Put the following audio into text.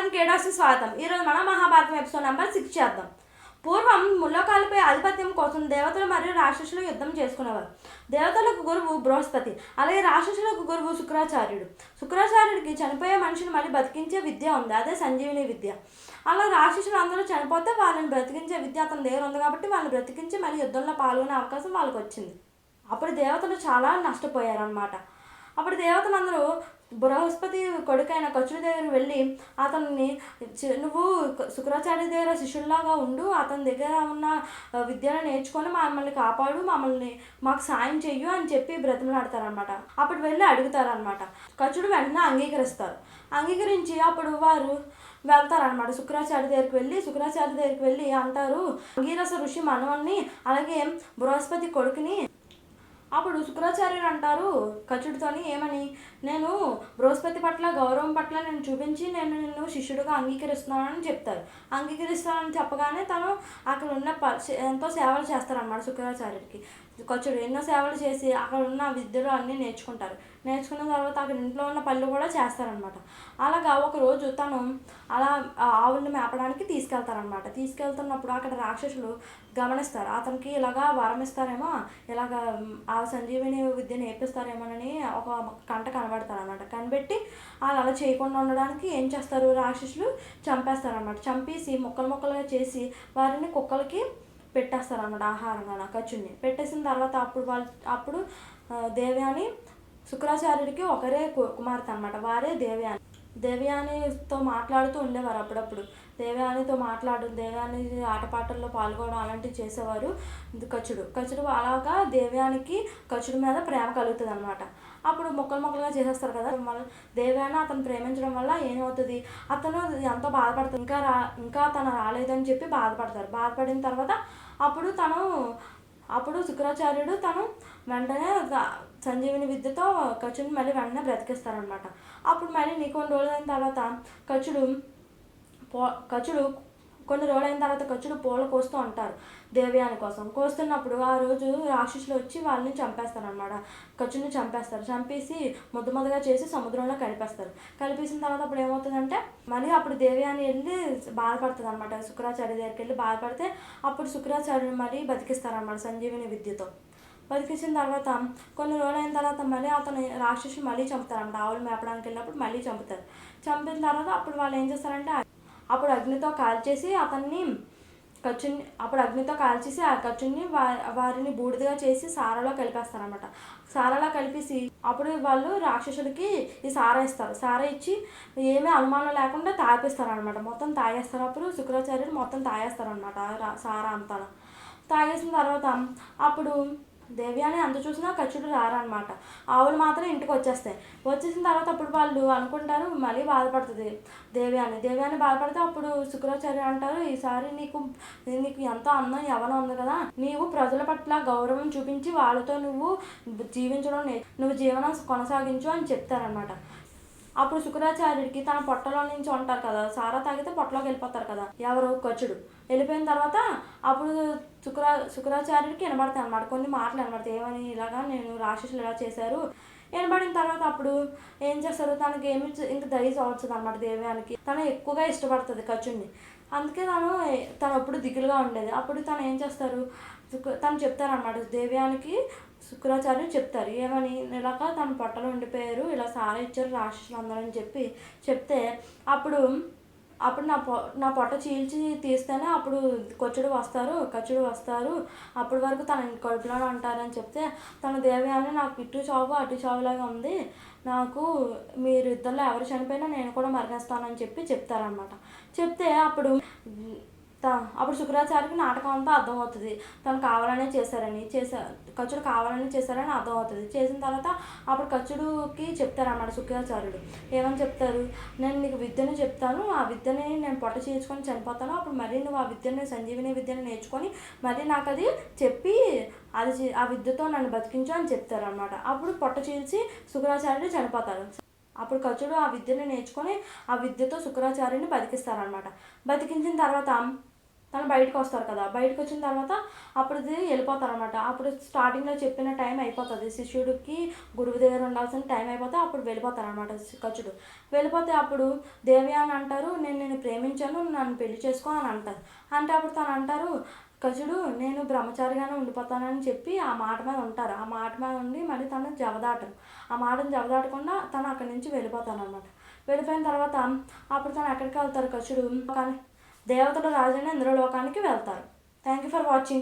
Channel కేడాస్కి స్వాగతం. ఈరోజు మన మహాభారతం ఎపిసోడ్ నెంబర్ 6 చేద్దాం. పూర్వం ముల్లోకాలపై ఆధిపత్యం కోసం దేవతలు మరియు రాక్షసులు యుద్ధం చేసుకునేవారు. దేవతలకు గురువు బృహస్పతి, అలాగే రాక్షసులకు గురువు శుక్రాచార్యుడు. శుక్రాచార్యుడికి చనిపోయే మనిషిని మళ్ళీ బతికించే విద్య ఉంది, అదే సంజీవిని విద్య. అలా రాక్షసులు అందరూ చనిపోతే వాళ్ళని బ్రతికించే విద్య అతని దగ్గర ఉంది కాబట్టి వాళ్ళని బ్రతికించి మళ్ళీ యుద్ధంలో పాల్గొనే అవకాశం వాళ్ళకి వచ్చింది. అప్పుడు దేవతలు చాలా నష్టపోయారన్నమాట. అప్పుడు దేవతలందరూ బృహస్పతి కొడుకైన కచుడి దగ్గరికి వెళ్ళి అతన్ని, నువ్వు శుక్రాచార్య దగ్గర శిష్యుల్లాగా ఉండు, అతని దగ్గర ఉన్న విద్యను నేర్చుకొని మమ్మల్ని కాపాడు, మాకు సాయం చెయ్యు అని చెప్పి బ్రతిమలాడతారనమాట. అప్పుడు వెళ్ళి అడుగుతారనమాట. కచుడు వెంటనే అంగీకరించి అప్పుడు వారు వెళ్తారనమాట. శుక్రాచార్య దగ్గరికి వెళ్ళి అంటారు, అంగీరస ఋషి మనవన్ని అలాగే బృహస్పతి కొడుకుని. అప్పుడు శుక్రాచార్యుడు అంటారు కచుడితోని, ఏమని, నేను బృహస్పతి పట్ల గౌరవం పట్ల నేను చూపించి నేను నిన్ను శిష్యుడిగా అంగీకరిస్తున్నానని చెప్తారు. అంగీకరిస్తానని చెప్పగానే తను అక్కడ ఉన్న ఎంతో సేవలు చేస్తారన్నమాట. శుక్రాచార్యుడికి కచుడు ఎన్నో సేవలు చేసి అక్కడ ఉన్న విద్యలు అన్నీ నేర్చుకున్న తర్వాత అక్కడ ఇంట్లో ఉన్న పనులు కూడా చేస్తారనమాట. అలాగా ఒకరోజు తను అలా ఆవుల్ని మేపడానికి తీసుకెళ్తున్నప్పుడు అక్కడ రాక్షసులు గమనిస్తారు. అతనికి ఇలాగా వరం ఇస్తారేమో, ఇలాగా ఆ సంజీవిని విద్య నేర్పిస్తారేమోనని ఒక కంట కనబడతారనమాట. కనిపెట్టి వాళ్ళు అలా చేయకుండా ఉండడానికి ఏం చేస్తారు, రాక్షసులు చంపేస్తారనమాట. చంపేసి ముక్కలుగా చేసి వారిని కుక్కలకి పెట్టేస్తారన్నమాట ఆహారంగా. కచుడిని పెట్టేసిన తర్వాత అప్పుడు దేవయాని శుక్రాచార్యుడికి ఒకరే కుమార్తె అనమాట. వారే దేవయానితో మాట్లాడుతూ ఉండేవారు. అప్పుడప్పుడు దేవయానితో దేవయాని ఆటపాటల్లో పాల్గొనడం అలాంటివి చేసేవారు కచుడు. అలాగా దేవయానికి కచుడి మీద ప్రేమ కలుగుతుంది అనమాట. అప్పుడు ముక్కలుగా చేసేస్తారు కదా. దేవయాని అతను ప్రేమించడం వల్ల ఏమవుతుంది, అతను ఎంతో బాధపడుతుంది. ఇంకా తను రాలేదని చెప్పి బాధపడిన తర్వాత అప్పుడు శుక్రాచార్యుడు తను వెంటనే సంజీవిని విద్యతో కచుడిని మళ్ళీ వెంటనే బ్రతికిస్తారనమాట. అప్పుడు మళ్ళీ కొన్ని రోజులైన తర్వాత కచుడు పూల కోస్తూ ఉంటారు దేవయాని కోసం. కోస్తున్నప్పుడు ఆ రోజు రాక్షసులు వచ్చి వాళ్ళని చంపేస్తారనమాట. కచుడిని చంపేసి ముద్దగా చేసి సముద్రంలో కలిపేసిన తర్వాత అప్పుడు ఏమవుతుందంటే మళ్ళీ అప్పుడు దేవయాని వెళ్ళి బాధపడుతుంది అనమాట. శుక్రాచార్య దగ్గరికి వెళ్ళి బాధపడితే అప్పుడు శుక్రాచార్యుని మళ్ళీ బతికిస్తారనమాట సంజీవిని విద్యతో. బతికించిన తర్వాత కొన్ని రోజులైన తర్వాత మళ్ళీ అతను రాక్షసులు మళ్ళీ చంపుతారన్నమాట. ఆవులు మేపడానికి వెళ్ళినప్పుడు మళ్ళీ చంపిన తర్వాత అప్పుడు వాళ్ళు ఏం చేస్తారంటే అప్పుడు అగ్నితో కాల్చేసి ఆ కచుడిని వారిని బూడిదగా చేసి సారాలో కలిపేస్తారనమాట. సారాలో కలిపేసి అప్పుడు వాళ్ళు రాక్షసులకి ఈ సారా ఇస్తారు. సారా ఇచ్చి ఏమీ అనుమానం లేకుండా తాగిపిస్తారనమాట. మొత్తం తాగేస్తారు. అప్పుడు శుక్రాచార్యుడు మొత్తం తాగేస్తారనమాట సారా అంతా. తాగేసిన తర్వాత అప్పుడు దేవయాని అంత చూసినా కచుడు రారనమాట. ఆవులు మాత్రం ఇంటికి వచ్చేసిన తర్వాత అప్పుడు వాళ్ళు అనుకుంటారు, మళ్ళీ బాధపడుతుంది దేవయాని బాధపడితే అప్పుడు శుక్రాచార్య అంటారు, ఈసారి నీకు ఎంతో అందం యవ్వనం ఉంది కదా, నీవు ప్రజల పట్ల గౌరవం చూపించి వాళ్ళతో నువ్వు జీవనం కొనసాగించు అని చెప్తారనమాట. అప్పుడు శుక్రాచార్యుడికి తన పొట్టలో నుంచి ఉంటారు కదా, సారా తాగితే పొట్టలోకి వెళ్ళిపోతారు కదా ఎవరు, కచుడు. వెళ్ళిపోయిన తర్వాత అప్పుడు శుక్రాచార్యుడికి వినబడతాయి అనమాట కొన్ని మాటలు వినబడతాయి. ఏమని, ఇలాగా నేను రాక్షసులు ఇలా చేశారు. వినబడిన తర్వాత అప్పుడు ఏం చేస్తారు, తనకి ఇంక దయ చదవచ్చు అనమాట. దేవయానికి తను ఎక్కువగా ఇష్టపడుతుంది కచుడిని. అందుకే తను అప్పుడు దిగులుగా ఉండేది. అప్పుడు తను ఏం చేస్తారు, తను చెప్తారనమాట దేవయానికి. శుక్రాచార్యుడు చెప్తారు, ఏమని, ఇలాగా తన పొట్టలో ఉండిపోయారు, ఇలా సారా ఇచ్చారు రాక్షసులు అందరూ అని చెప్తే అప్పుడు నా పొట్ట చీల్చి తీస్తేనే అప్పుడు కచుడు వస్తారు, అప్పటి వరకు తన కడుపులోనే ఉంటారని చెప్తే తన దేవయాని, నాకు ఇటు చావు అటు చావులాగా ఉంది, నాకు మీరు ఇద్దరిలో ఎవరు చనిపోయినా నేను కూడా మరణిస్తానని చెప్తారనమాట. చెప్తే అప్పుడు శుక్రాచార్యకి నాటకం అంతా అర్థమవుతుంది. తను కచుడు కావాలని చేశారని అర్థమవుతుంది. చేసిన తర్వాత అప్పుడు కచుడుకి చెప్తారన్నమాట శుక్రాచార్యుడు. ఏమని చెప్తారు, నేను నీకు విద్యను చెప్తాను, ఆ విద్యని నేను పొట్ట చీల్చుకొని చనిపోతాను, అప్పుడు మళ్ళీ నువ్వు ఆ విద్యని సంజీవిని విద్యను నేర్చుకొని మళ్ళీ నాకు అది చెప్పి ఆ విద్యతో నన్ను బతికించు అని చెప్తారనమాట. అప్పుడు పొట్ట చీల్చి శుక్రాచార్యుడు చనిపోతారు. అప్పుడు కచుడు ఆ విద్యను నేర్చుకొని ఆ విద్యతో శుక్రాచార్యుని బతికిస్తారనమాట. బతికించిన తర్వాత తను బయటకు వస్తారు కదా, బయటకు వచ్చిన తర్వాత అప్పుడు ఇది వెళ్ళిపోతారు అనమాట. అప్పుడు స్టార్టింగ్లో చెప్పిన టైం అయిపోతుంది, శిష్యుడికి గురువు దగ్గర ఉండాల్సిన టైం అయిపోతే అప్పుడు వెళ్ళిపోతారు అనమాట కచుడు. వెళ్ళిపోతే అప్పుడు దేవి అని అంటారు, నేను నిన్ను ప్రేమించాను, నన్ను పెళ్లి చేసుకో అని అంటారు. అంటే అప్పుడు తను అంటారు కచుడు, నేను బ్రహ్మచారిగానే ఉండిపోతానని చెప్పి ఆ మాట మీద ఉంటారు. ఆ మాట మీద ఉండి మళ్ళీ తను జవదాటరు. ఆ మాటను జవదాటకుండా తను అక్కడి నుంచి వెళ్ళిపోతాను అనమాట. వెళ్ళిపోయిన తర్వాత అప్పుడు తను ఎక్కడికి వెళ్తారు కచుడు, కానీ దేవతల రాజైన ఇంద్రలోకానికి వెళ్తారు. Thank you for watching.